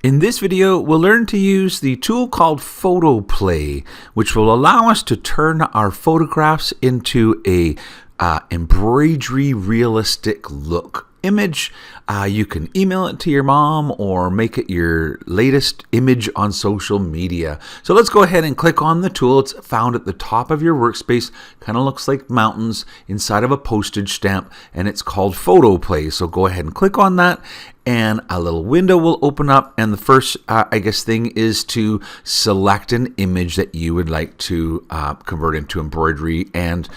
In this video, we'll learn to use the tool called Photoplay, which will allow us to turn our photographs into a embroidery realistic look image. You can email it to your mom or make it your latest image on social media. So let's go ahead and click on the tool. It's found at the top of your workspace. Kind of looks like mountains inside of a postage stamp, and it's called Photoplay. So go ahead and click on that, and a little window will open up, and the first thing is to select an image that you would like to convert into embroidery. And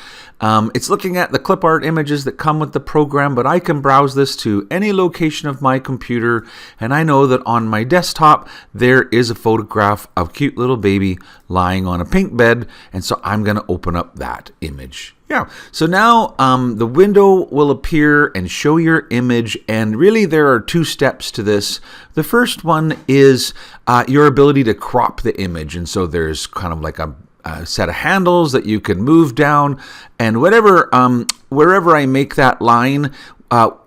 it's looking at the clip art images that come with the program, but I can browse this to any location of my computer, and I know that on my desktop there is a photograph of a cute little baby lying on a pink bed, and so I'm going to open up that image. Yeah, so now the window will appear and show your image, and really there are two steps to this. The first one is your ability to crop the image, and so there's kind of like a set of handles that you can move down, and wherever I make that line,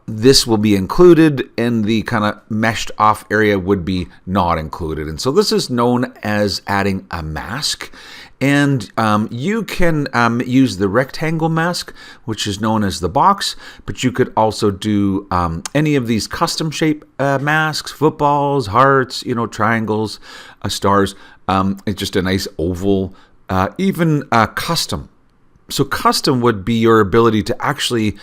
this will be included, and the kind of meshed off area would be not included. And so this is known as adding a mask. And you can use the rectangle mask, which is known as the box, but you could also do any of these custom shape masks, footballs, hearts, triangles, stars. It's just a nice oval, even custom. So custom would be your ability to actually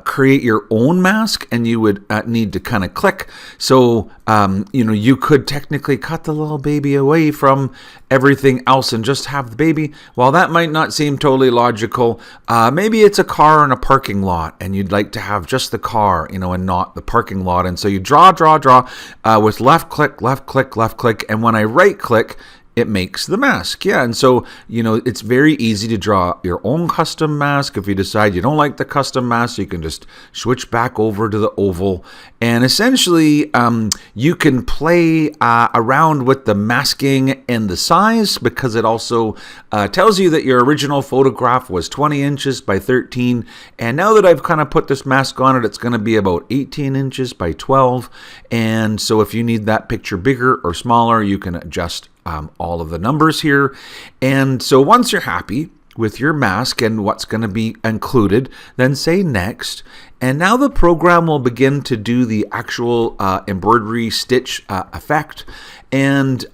create your own mask, and you would need to kind of click. So, you could technically cut the little baby away from everything else and just have the baby. While that might not seem totally logical, maybe it's a car in a parking lot and you'd like to have just the car, and not the parking lot. And so you draw with left click, left click, left click. And when I right click, it makes the mask. Yeah, and so, it's very easy to draw your own custom mask. If you decide you don't like the custom mask, you can just switch back over to the oval. And essentially, you can play around with the masking and the size, because it also tells you that your original photograph was 20 inches by 13. And now that I've kind of put this mask on it, it's going to be about 18 inches by 12. And so if you need that picture bigger or smaller, you can adjust all of the numbers here. And so once you're happy with your mask and what's going to be included, then say next. And now the program will begin to do the actual embroidery stitch effect. And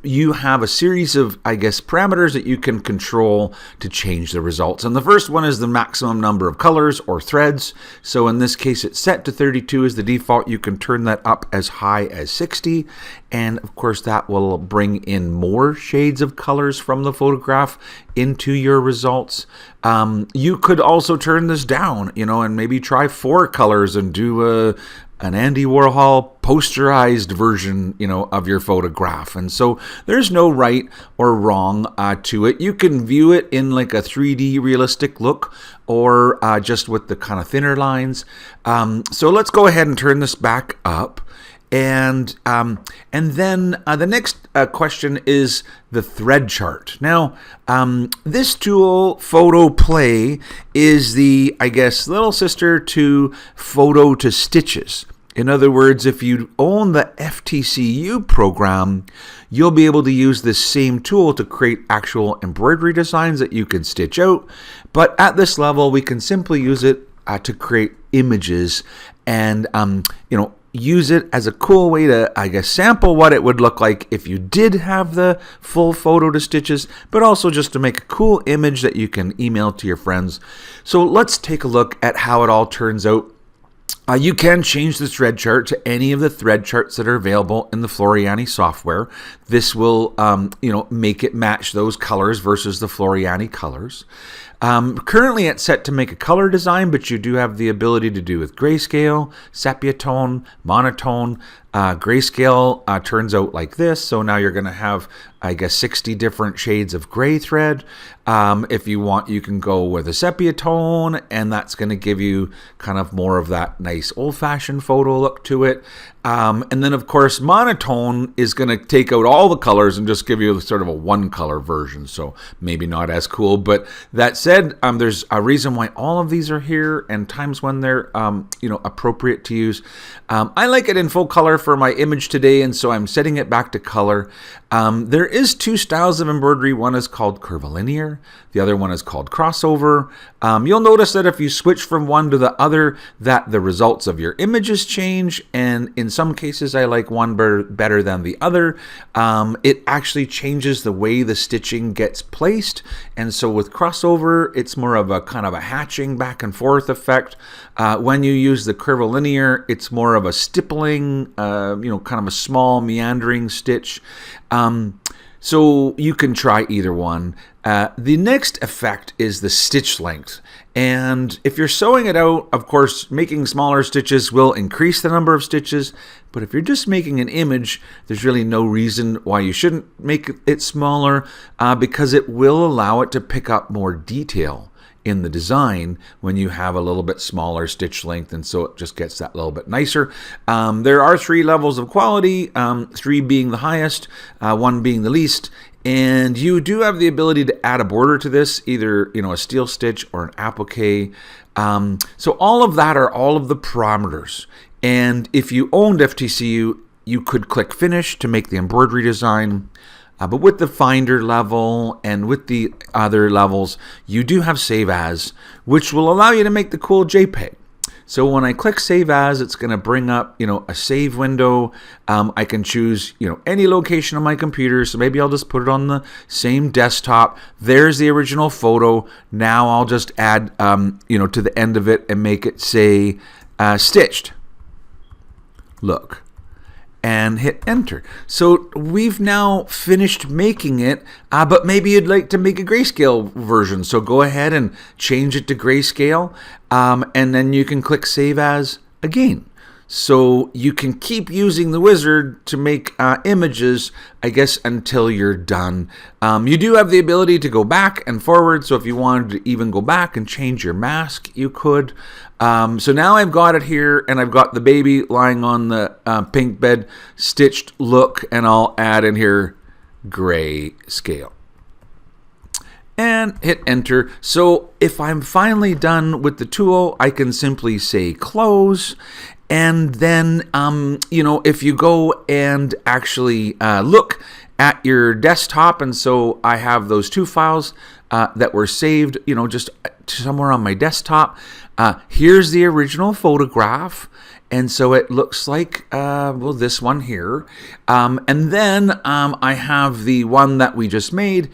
you have a series of, parameters that you can control to change the results. And the first one is the maximum number of colors or threads. So in this case, it's set to 32 as the default. You can turn that up as high as 60. And of course, that will bring in more shades of colors from the photograph into your results. You could also turn this down, and maybe try 4 colors and do an Andy Warhol posterized version, of your photograph. And so there's no right or wrong to it. You can view it in like a 3D realistic look, or just with the kind of thinner lines. So let's go ahead and turn this back up. And then the next question is the thread chart. Now, this tool, Photoplay, is the, little sister to Photo to Stitches. In other words, if you own the FTCU program, you'll be able to use this same tool to create actual embroidery designs that you can stitch out. But at this level, we can simply use it to create images and, use it as a cool way to, sample what it would look like if you did have the full Photo to Stitches, but also just to make a cool image that you can email to your friends. So let's take a look at how it all turns out. You can change the thread chart to any of the thread charts that are available in the Floriani software. This will, make it match those colors versus the Floriani colors. Currently, it's set to make a color design, but you do have the ability to do with grayscale, sepia tone, monotone. Grayscale turns out like this. So now you're going to have, 60 different shades of gray thread. If you want, you can go with a sepia tone, and that's going to give you kind of more of that nice old-fashioned photo look to it. And then, of course, monotone is going to take out all the colors and just give you sort of a one-color version. So maybe not as cool. But that said, said, there's a reason why all of these are here and times when they're, appropriate to use. I like it in full color for my image today, and so I'm setting it back to color. There is two styles of embroidery. One is called curvilinear. The other one is called crossover. You'll notice that if you switch from one to the other, that the results of your images change, and in some cases I like one better than the other. It actually changes the way the stitching gets placed, and so with crossover, it's more of a kind of a hatching back and forth effect. When you use the curvilinear, it's more of a stippling, kind of a small meandering stitch. So you can try either one. The next effect is the stitch length. And if you're sewing it out, of course, making smaller stitches will increase the number of stitches. But if you're just making an image, there's really no reason why you shouldn't make it smaller, because it will allow it to pick up more detail in the design when you have a little bit smaller stitch length, and so it just gets that little bit nicer. There are 3 levels of quality, 3 being the highest, 1 being the least, and you do have the ability to add a border to this, either a steel stitch or an applique. So all of that are all of the parameters, and if you owned FTCU, you could click finish to make the embroidery design. But with the Finder level and with the other levels, you do have Save As, which will allow you to make the cool JPEG. So when I click Save As, it's going to bring up, a save window. I can choose, any location on my computer. So maybe I'll just put it on the same desktop. There's the original photo. Now I'll just add, to the end of it and make it say stitched. Look. And hit enter. So we've now finished making it, but maybe you'd like to make a grayscale version. So go ahead and change it to grayscale, and then you can click Save As again. So you can keep using the wizard to make images, I guess, until you're done. You do have the ability to go back and forward, so if you wanted to even go back and change your mask, you could. So now I've got it here, and I've got the baby lying on the pink bed, stitched look, and I'll add in here gray scale. And hit enter. So if I'm finally done with the tool, I can simply say close. And then, if you go and actually look at your desktop, and so I have those 2 files that were saved, just somewhere on my desktop. Here's the original photograph. And so it looks like, this one here. And then I have the one that we just made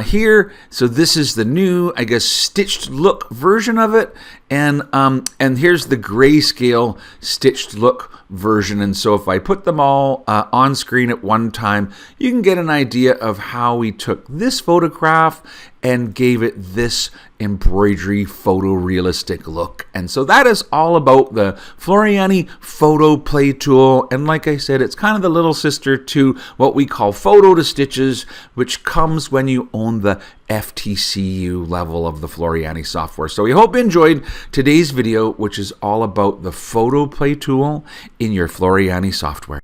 here. So this is the new, I guess, stitched look version of it. And here's the grayscale stitched look version. And so if I put them all on screen at one time, you can get an idea of how we took this photograph and gave it this embroidery photorealistic look. And so that is all about the Floriani Photo Play Tool. And like I said, it's kind of the little sister to what we call Photo to Stitches, which comes when you own the FTCU level of the Floriani software. So we hope you enjoyed today's video, which is all about the Photo Play Tool in your Floriani software.